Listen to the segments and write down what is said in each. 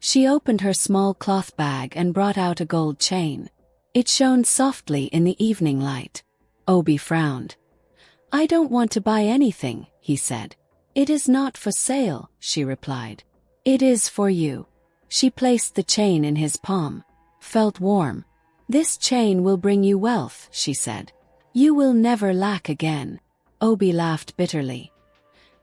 She opened her small cloth bag and brought out a gold chain. It shone softly in the evening light. Obi frowned. "I don't want to buy anything," he said. "It is not for sale," she replied. "It is for you." She placed the chain in his palm. Felt warm. "This chain will bring you wealth," she said. "You will never lack again." Obi laughed bitterly.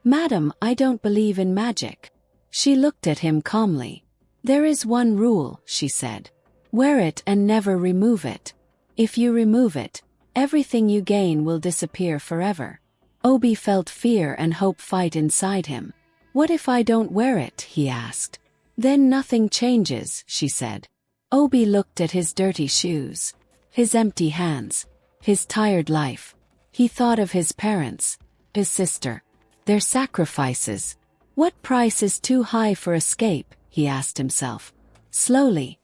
"Madam, I don't believe in magic." She looked at him calmly. "There is one rule," she said. "Wear it and never remove it. If you remove it, everything you gain will disappear forever." Obi felt fear and hope fight inside him. "What if I don't wear it?" he asked. "Then nothing changes," she said. Obi looked at his dirty shoes, his empty hands, his tired life. He thought of his parents, his sister, their sacrifices. What price is too high for escape, he asked himself. Slowly,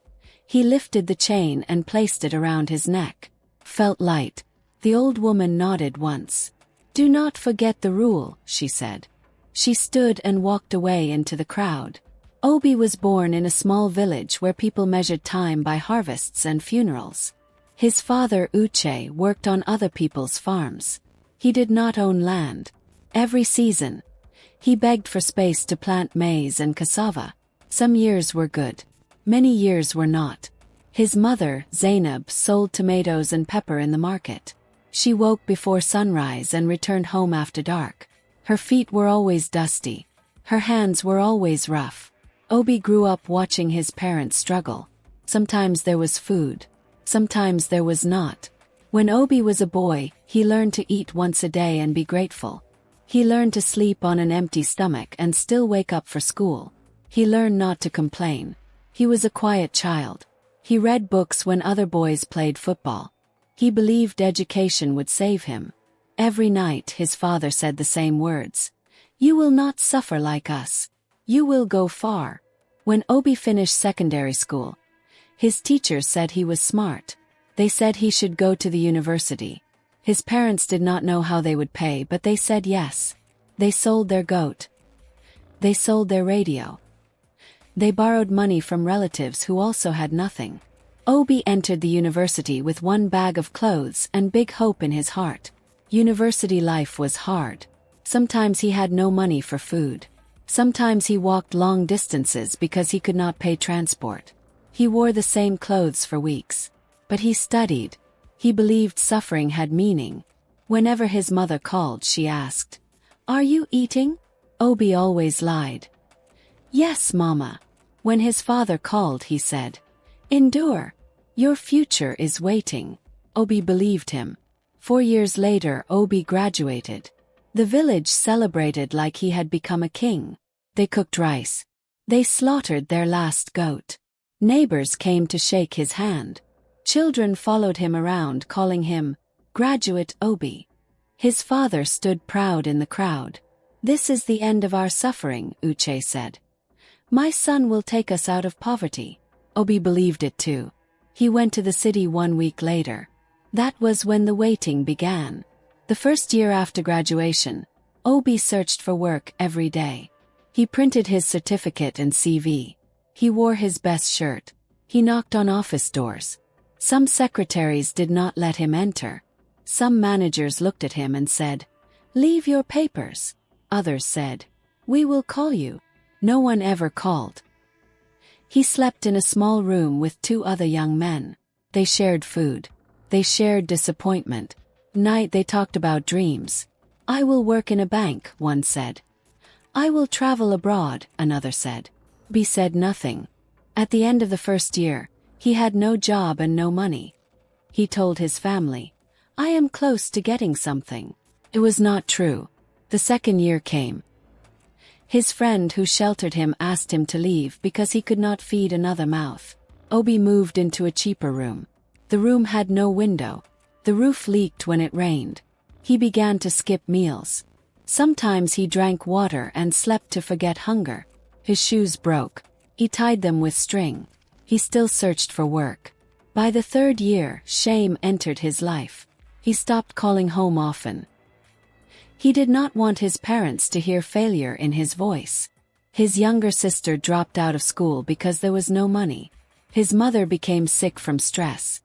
he lifted the chain and placed it around his neck. Felt light. The old woman nodded once. "Do not forget the rule," she said. She stood and walked away into the crowd. Obi was born in a small village where people measured time by harvests and funerals. His father Uche worked on other people's farms. He did not own land. Every season, he begged for space to plant maize and cassava. Some years were good. Many years were not. His mother, Zainab, sold tomatoes and pepper in the market. She woke before sunrise and returned home after dark. Her feet were always dusty. Her hands were always rough. Obi grew up watching his parents struggle. Sometimes there was food. Sometimes there was not. When Obi was a boy, he learned to eat once a day and be grateful. He learned to sleep on an empty stomach and still wake up for school. He learned not to complain. He was a quiet child. He read books when other boys played football. He believed education would save him. Every night his father said the same words. "You will not suffer like us. You will go far." When Obi finished secondary school, his teachers said he was smart. They said he should go to the university. His parents did not know how they would pay, but they said yes. They sold their goat. They sold their radio. They borrowed money from relatives who also had nothing. Obi entered the university with one bag of clothes and big hope in his heart. University life was hard. Sometimes he had no money for food. Sometimes he walked long distances because he could not pay transport. He wore the same clothes for weeks. But he studied. He believed suffering had meaning. Whenever his mother called, she asked, "Are you eating?" Obi always lied. "Yes, Mama." When his father called, he said, "Endure. Your future is waiting." Obi believed him. 4 years later, Obi graduated. The village celebrated like he had become a king. They cooked rice. They slaughtered their last goat. Neighbors came to shake his hand. Children followed him around, calling him Graduate Obi. His father stood proud in the crowd. "This is the end of our suffering," Uche said. "My son will take us out of poverty." Obi believed it too. He went to the city 1 week later. That was when the waiting began. The first year after graduation, Obi searched for work every day. He printed his certificate and CV. He wore his best shirt. He knocked on office doors. Some secretaries did not let him enter. Some managers looked at him and said, "Leave your papers." Others said, "We will call you." No one ever called. He slept in a small room with 2 other young men. They shared food. They shared disappointment. Night they talked about dreams. "I will work in a bank," one said. "I will travel abroad," another said. Obi said nothing. At the end of the first year, he had no job and no money. He told his family, "I am close to getting something." It was not true. The second year came. His friend who sheltered him asked him to leave because he could not feed another mouth. Obi moved into a cheaper room. The room had no window. The roof leaked when it rained. He began to skip meals. Sometimes he drank water and slept to forget hunger. His shoes broke. He tied them with string. He still searched for work. By the 3rd year, shame entered his life. He stopped calling home often. He did not want his parents to hear failure in his voice. His younger sister dropped out of school because there was no money. His mother became sick from stress.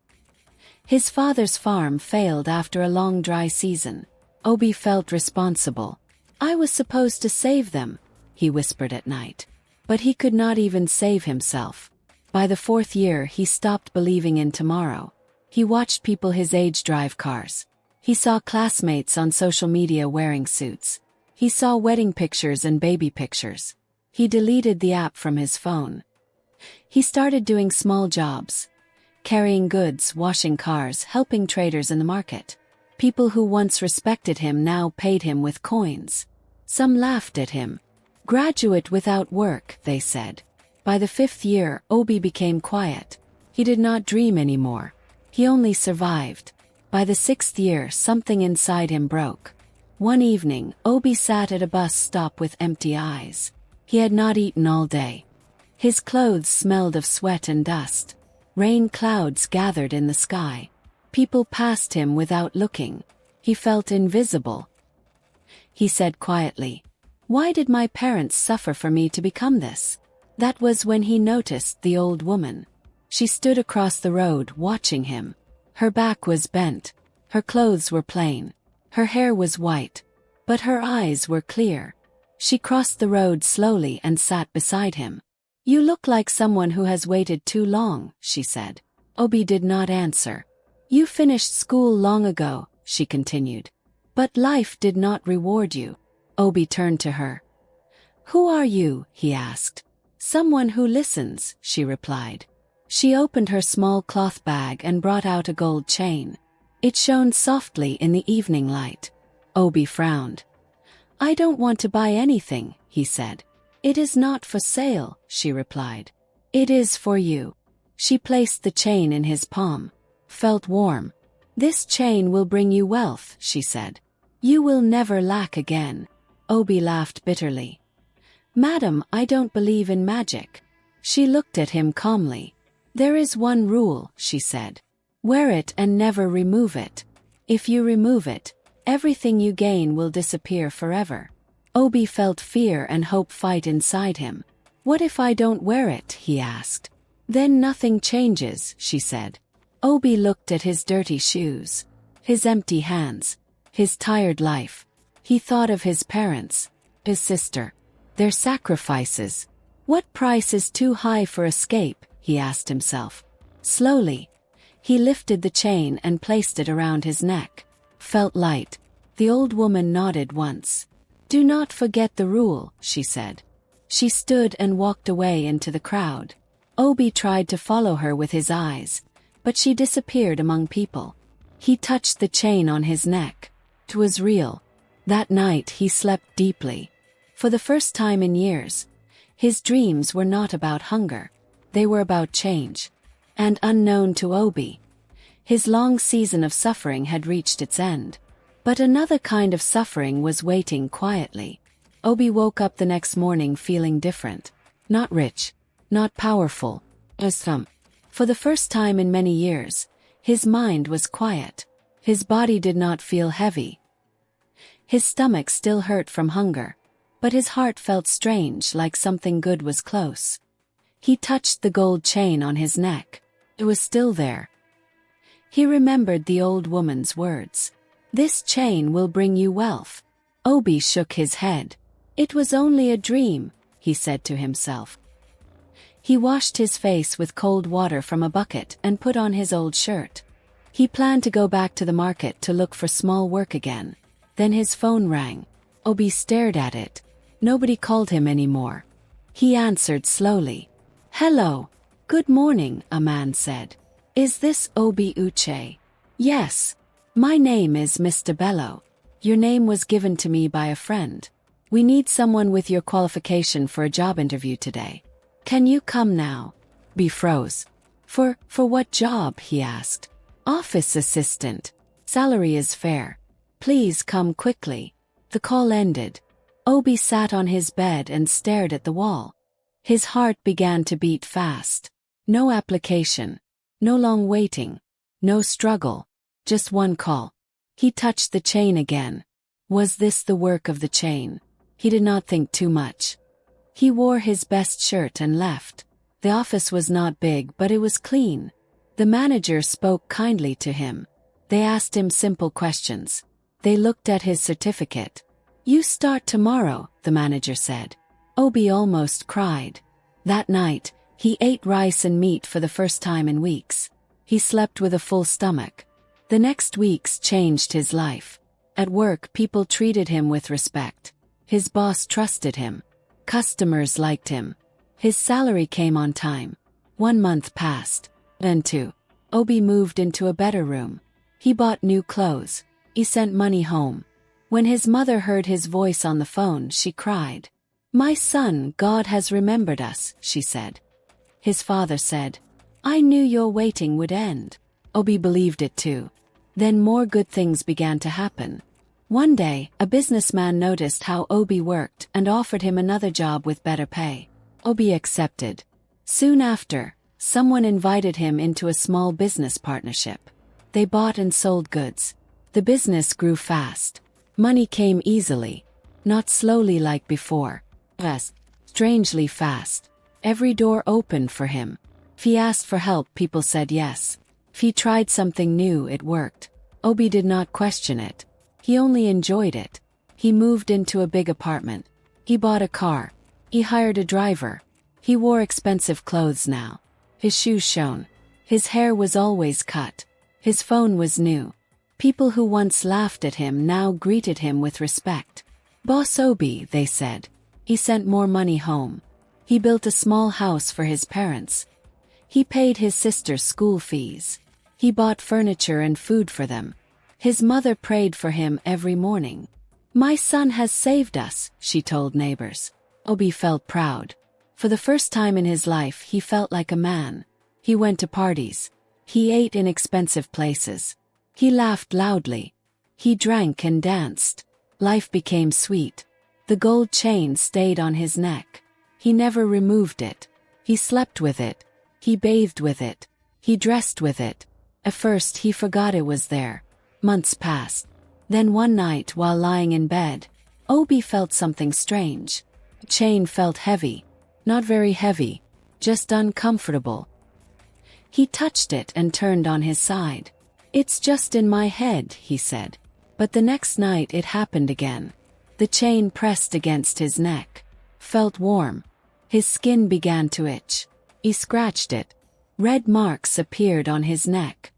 His father's farm failed after a long dry season. Obi felt responsible. I was supposed to save them, he whispered at night. But he could not even save himself. By the 4th year he stopped believing in tomorrow. He watched people his age drive cars. He saw classmates on social media wearing suits. He saw wedding pictures and baby pictures. He deleted the app from his phone. He started doing small jobs. Carrying goods, washing cars, helping traders in the market. People who once respected him now paid him with coins. Some laughed at him. Graduate without work, they said. By the 5th year, Obi became quiet. He did not dream anymore. He only survived. By the 6th year, something inside him broke. One evening, Obi sat at a bus stop with empty eyes. He had not eaten all day. His clothes smelled of sweat and dust. Rain clouds gathered in the sky. People passed him without looking. He felt invisible. He said quietly, "Why did my parents suffer for me to become this?" That was when he noticed the old woman. She stood across the road watching him. Her back was bent. Her clothes were plain. Her hair was white. But her eyes were clear. She crossed the road slowly and sat beside him. "You look like someone who has waited too long," she said. Obi did not answer. "You finished school long ago," she continued. "But life did not reward you." Obi turned to her. "Who are you?" he asked. "Someone who listens," she replied. She opened her small cloth bag and brought out a gold chain. It shone softly in the evening light. Obi frowned. "I don't want to buy anything," he said. "It is not for sale," she replied. "It is for you." She placed the chain in his palm. Felt warm. "This chain will bring you wealth," she said. "You will never lack again." Obi laughed bitterly. "Madam, I don't believe in magic." She looked at him calmly. "There is one rule," she said. "Wear it and never remove it. If you remove it, everything you gain will disappear forever." Obi felt fear and hope fight inside him. "What if I don't wear it?" he asked. "Then nothing changes," she said. Obi looked at his dirty shoes, his empty hands, his tired life. He thought of his parents, his sister, their sacrifices. What price is too high for escape, he asked himself. Slowly, he lifted the chain and placed it around his neck. Felt light. The old woman nodded once. "Do not forget the rule," she said. She stood and walked away into the crowd. Obi tried to follow her with his eyes, but she disappeared among people. He touched the chain on his neck. It was real. That night he slept deeply. For the first time in years, his dreams were not about hunger. They were about change. And unknown to Obi, his long season of suffering had reached its end. But another kind of suffering was waiting quietly. Obi woke up the next morning feeling different. Not rich, not powerful, just For the first time in many years, his mind was quiet. His body did not feel heavy. His stomach still hurt from hunger, but his heart felt strange, like something good was close. He touched the gold chain on his neck. It was still there. He remembered the old woman's words. "This chain will bring you wealth." Obi shook his head. "It was only a dream," he said to himself. He washed his face with cold water from a bucket and put on his old shirt. He planned to go back to the market to look for small work again. Then his phone rang. Obi stared at it. Nobody called him anymore. He answered slowly. "Hello. Good morning," a man said. "Is this Obi Uche?" "Yes. My name is Mr. Bello. Your name was given to me by a friend. We need someone with your qualification for a job interview today. Can you come now?" Obi froze. For what job?" he asked. "Office assistant. Salary is fair. Please come quickly." The call ended. Obi sat on his bed and stared at the wall. His heart began to beat fast. No application. No long waiting. No struggle. Just one call. He touched the chain again. Was this the work of the chain? He did not think too much. He wore his best shirt and left. The office was not big, but it was clean. The manager spoke kindly to him. They asked him simple questions. They looked at his certificate. "You start tomorrow," the manager said. Obi almost cried. That night, he ate rice and meat for the first time in weeks. He slept with a full stomach. The next weeks changed his life. At work, people treated him with respect. His boss trusted him. Customers liked him. His salary came on time. 1 month passed. Then 2. Obi moved into a better room. He bought new clothes. He sent money home. When his mother heard his voice on the phone, she cried. "My son, God has remembered us," she said. His father said, "I knew your waiting would end." Obi believed it too. Then more good things began to happen. One day, a businessman noticed how Obi worked and offered him another job with better pay. Obi accepted. Soon after, someone invited him into a small business partnership. They bought and sold goods. The business grew fast. Money came easily. Not slowly like before. Yes, strangely fast. Every door opened for him. If he asked for help, people said yes. If he tried something new, it worked. Obi did not question it. He only enjoyed it. He moved into a big apartment. He bought a car. He hired a driver. He wore expensive clothes now. His shoes shone. His hair was always cut. His phone was new. People who once laughed at him now greeted him with respect. "Boss Obi," they said. He sent more money home. He built a small house for his parents. He paid his sister's school fees. He bought furniture and food for them. His mother prayed for him every morning. "My son has saved us," she told neighbors. Obi felt proud. For the first time in his life, he felt like a man. He went to parties. He ate in expensive places. He laughed loudly. He drank and danced. Life became sweet. The gold chain stayed on his neck. He never removed it. He slept with it. He bathed with it. He dressed with it. At first he forgot it was there. Months passed. Then one night while lying in bed, Obi felt something strange. The chain felt heavy. Not very heavy. Just uncomfortable. He touched it and turned on his side. "It's just in my head," he said. But the next night it happened again. The chain pressed against his neck. Felt warm. His skin began to itch. He scratched it. Red marks appeared on his neck.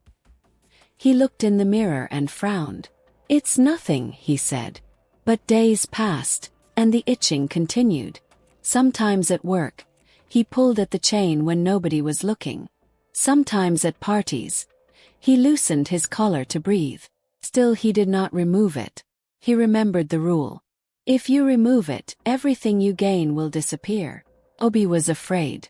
He looked in the mirror and frowned. "It's nothing," he said. But days passed, and the itching continued. Sometimes at work, he pulled at the chain when nobody was looking. Sometimes at parties, he loosened his collar to breathe. Still he did not remove it. He remembered the rule. If you remove it, everything you gain will disappear. Obi was afraid.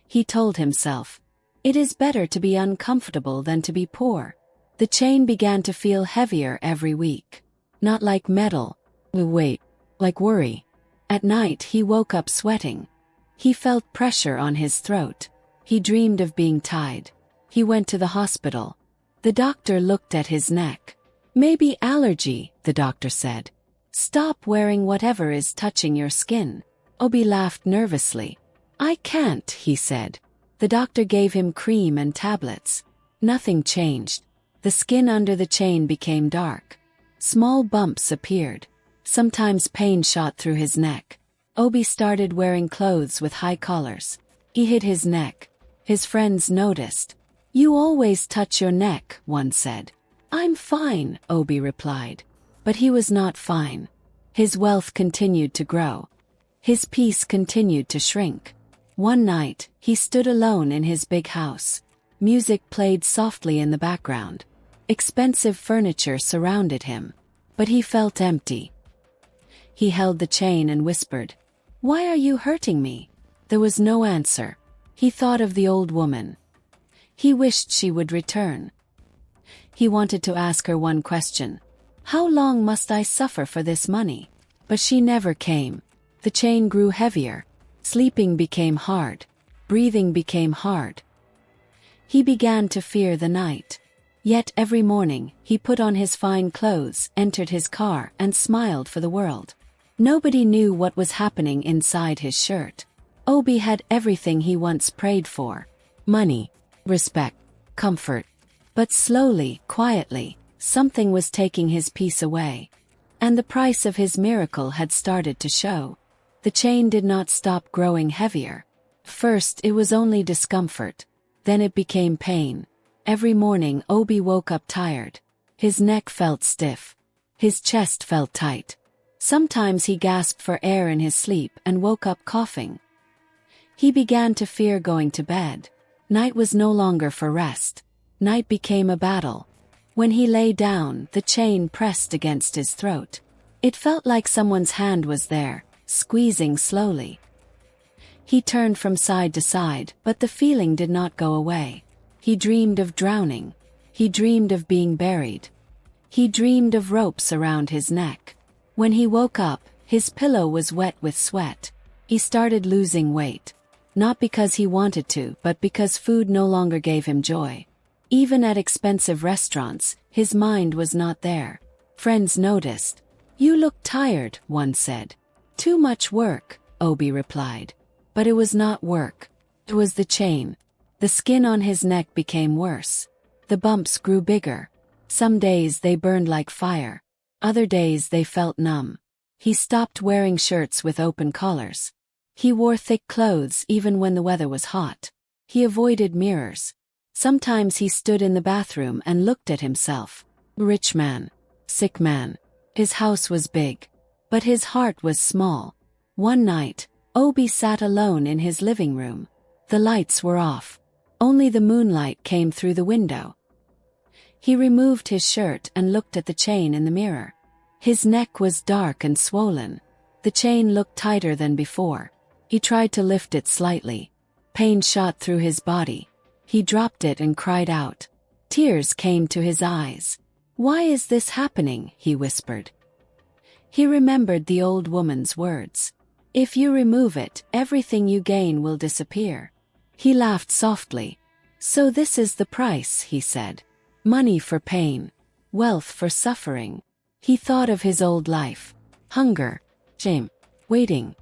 He told himself, "It is better to be uncomfortable than to be poor." The chain began to feel heavier every week. Not like metal. Wait, like worry. At night he woke up sweating. He felt pressure on his throat. He dreamed of being tied. He went to the hospital. The doctor looked at his neck. "Maybe allergy," the doctor said. "Stop wearing whatever is touching your skin." Obi laughed nervously. "I can't," he said. The doctor gave him cream and tablets. Nothing changed. The skin under the chain became dark. Small bumps appeared. Sometimes pain shot through his neck. Obi started wearing clothes with high collars. He hid his neck. His friends noticed. "You always touch your neck," one said. "I'm fine," Obi replied. But he was not fine. His wealth continued to grow. His peace continued to shrink. One night, he stood alone in his big house. Music played softly in the background. Expensive furniture surrounded him. But he felt empty. He held the chain and whispered, "Why are you hurting me?" There was no answer. He thought of the old woman. He wished she would return. He wanted to ask her one question. "How long must I suffer for this money?" But she never came. The chain grew heavier. Sleeping became hard. Breathing became hard. He began to fear the night. Yet every morning, he put on his fine clothes, entered his car, and smiled for the world. Nobody knew what was happening inside his shirt. Obi had everything he once prayed for: money, respect, comfort. But slowly, quietly, something was taking his peace away. And the price of his miracle had started to show. The chain did not stop growing heavier. First it was only discomfort. Then it became pain. Every morning Obi woke up tired. His neck felt stiff. His chest felt tight. Sometimes he gasped for air in his sleep and woke up coughing. He began to fear going to bed. Night was no longer for rest. Night became a battle. When he lay down, the chain pressed against his throat. It felt like someone's hand was there, squeezing slowly. He turned from side to side, but the feeling did not go away. He dreamed of drowning. He dreamed of being buried. He dreamed of ropes around his neck. When he woke up, his pillow was wet with sweat. He started losing weight. Not because he wanted to, but because food no longer gave him joy. Even at expensive restaurants, his mind was not there. Friends noticed. "You look tired," one said. "Too much work," Obi replied. But it was not work. It was the chain. The skin on his neck became worse. The bumps grew bigger. Some days they burned like fire. Other days they felt numb. He stopped wearing shirts with open collars. He wore thick clothes even when the weather was hot. He avoided mirrors. Sometimes he stood in the bathroom and looked at himself. Rich man. Sick man. His house was big. But his heart was small. One night, Obi sat alone in his living room. The lights were off. Only the moonlight came through the window. He removed his shirt and looked at the chain in the mirror. His neck was dark and swollen. The chain looked tighter than before. He tried to lift it slightly. Pain shot through his body. He dropped it and cried out. Tears came to his eyes. "Why is this happening?" he whispered. He remembered the old woman's words. "If you remove it, everything you gain will disappear." He laughed softly. "So this is the price," he said. "Money for pain. Wealth for suffering." He thought of his old life. Hunger. Shame. Waiting.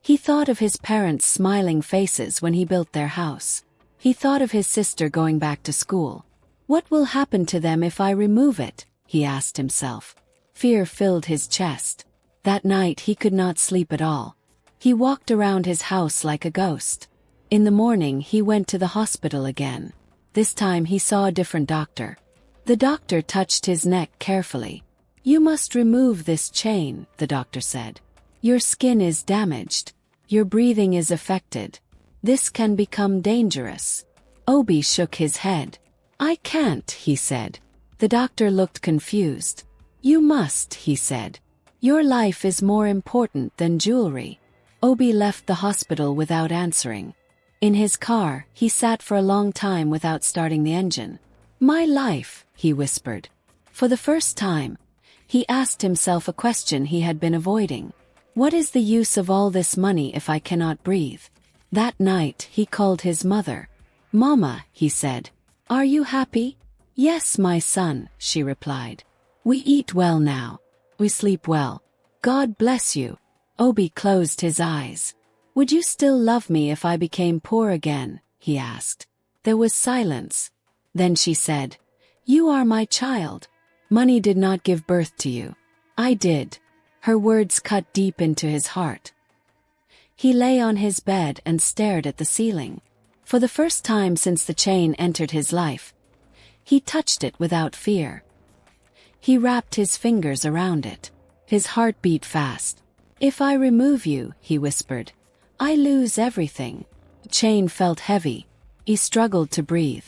He thought of his parents' smiling faces when he built their house. He thought of his sister going back to school. "What will happen to them if I remove it?" he asked himself. Fear filled his chest. That night he could not sleep at all. He walked around his house like a ghost. In the morning he went to the hospital again. This time he saw a different doctor. The doctor touched his neck carefully. "You must remove this chain," the doctor said. "Your skin is damaged. Your breathing is affected. This can become dangerous." Obi shook his head. "I can't," he said. The doctor looked confused. "You must," he said. "Your life is more important than jewelry." Obi left the hospital without answering. In his car, he sat for a long time without starting the engine. "My life," he whispered. For the first time, he asked himself a question he had been avoiding. What is the use of all this money if I cannot breathe? That night, he called his mother. "Mama," he said, "are you happy?" "Yes, my son," she replied. "We eat well now. We sleep well. God bless you." Obi closed his eyes. "Would you still love me if I became poor again?" he asked. There was silence. Then she said, "You are my child. Money did not give birth to you. I did." Her words cut deep into his heart. He lay on his bed and stared at the ceiling. For the first time since the chain entered his life, he touched it without fear. He wrapped his fingers around it. His heart beat fast. "If I remove you," he whispered, "I lose everything." The chain felt heavy. He struggled to breathe.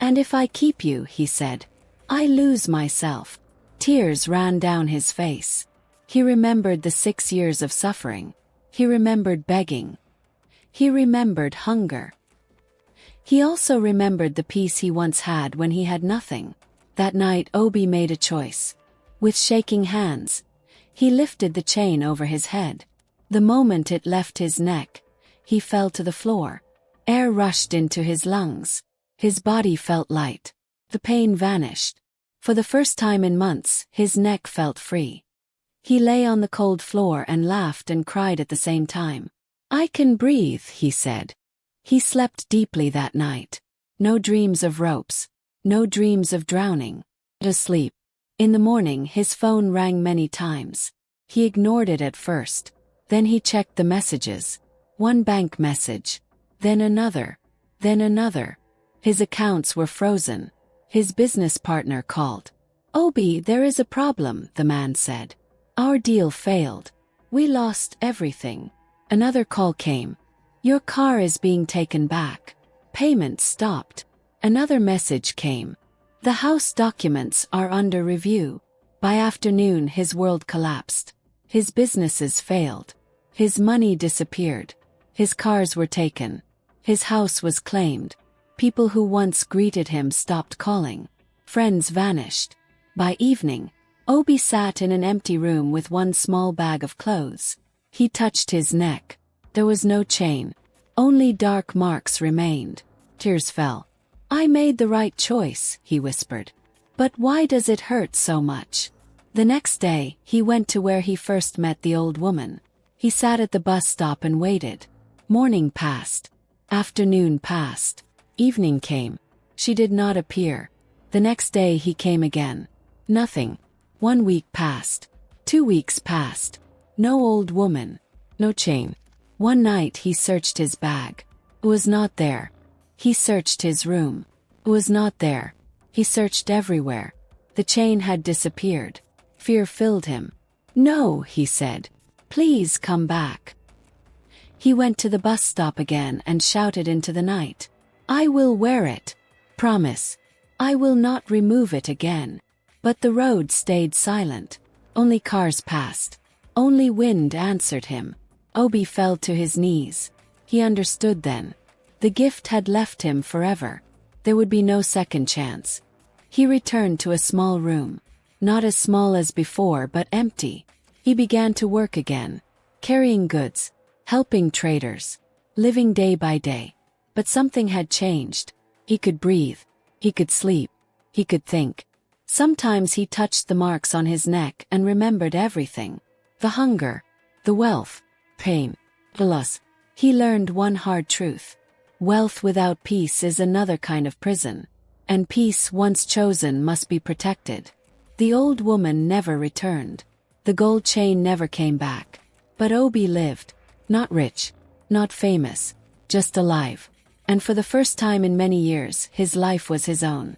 "And if I keep you," he said, "I lose myself." Tears ran down his face. He remembered the 6 years of suffering. He remembered begging. He remembered hunger. He also remembered the peace he once had when he had nothing. That night Obi made a choice. With shaking hands, he lifted the chain over his head. The moment it left his neck, he fell to the floor. Air rushed into his lungs. His body felt light. The pain vanished. For the first time in months, his neck felt free. He lay on the cold floor and laughed and cried at the same time. I can breathe, he said. He slept deeply that night. No dreams of ropes. No dreams of drowning. Asleep. In the morning his phone rang many times. He ignored it at first. Then he checked the messages. One bank message. Then another. Then another. His accounts were frozen. His business partner called. Obi, there is a problem, the man said. Our deal failed. We lost everything. Another call came. Your car is being taken back. Payment stopped. Another message came. The house documents are under review. By afternoon his world collapsed. His businesses failed. His money disappeared. His cars were taken. His house was claimed. People who once greeted him stopped calling. Friends vanished. By evening, Obi sat in an empty room with one small bag of clothes. He touched his neck. There was no chain. Only dark marks remained. Tears fell. I made the right choice, he whispered. But why does it hurt so much? The next day, he went to where he first met the old woman. He sat at the bus stop and waited. Morning passed. Afternoon passed. Evening came. She did not appear. The next day he came again. Nothing. 1 week passed. 2 weeks passed. No old woman. No chain. One night he searched his bag. It was not there. He searched his room. It was not there. He searched everywhere. The chain had disappeared. Fear filled him. No, he said. Please come back. He went to the bus stop again and shouted into the night. I will wear it. Promise. I will not remove it again. But the road stayed silent. Only cars passed. Only wind answered him. Obi fell to his knees. He understood then. The gift had left him forever. There would be no second chance. He returned to a small room. Not as small as before, but empty. He began to work again. Carrying goods. Helping traders. Living day by day. But something had changed. He could breathe. He could sleep. He could think. Sometimes he touched the marks on his neck and remembered everything. The hunger. The wealth. Pain. The loss. He learned one hard truth. Wealth without peace is another kind of prison. And peace once chosen must be protected. The old woman never returned. The gold chain never came back. But Obi lived. Not rich. Not famous. Just alive. And for the first time in many years, his life was his own.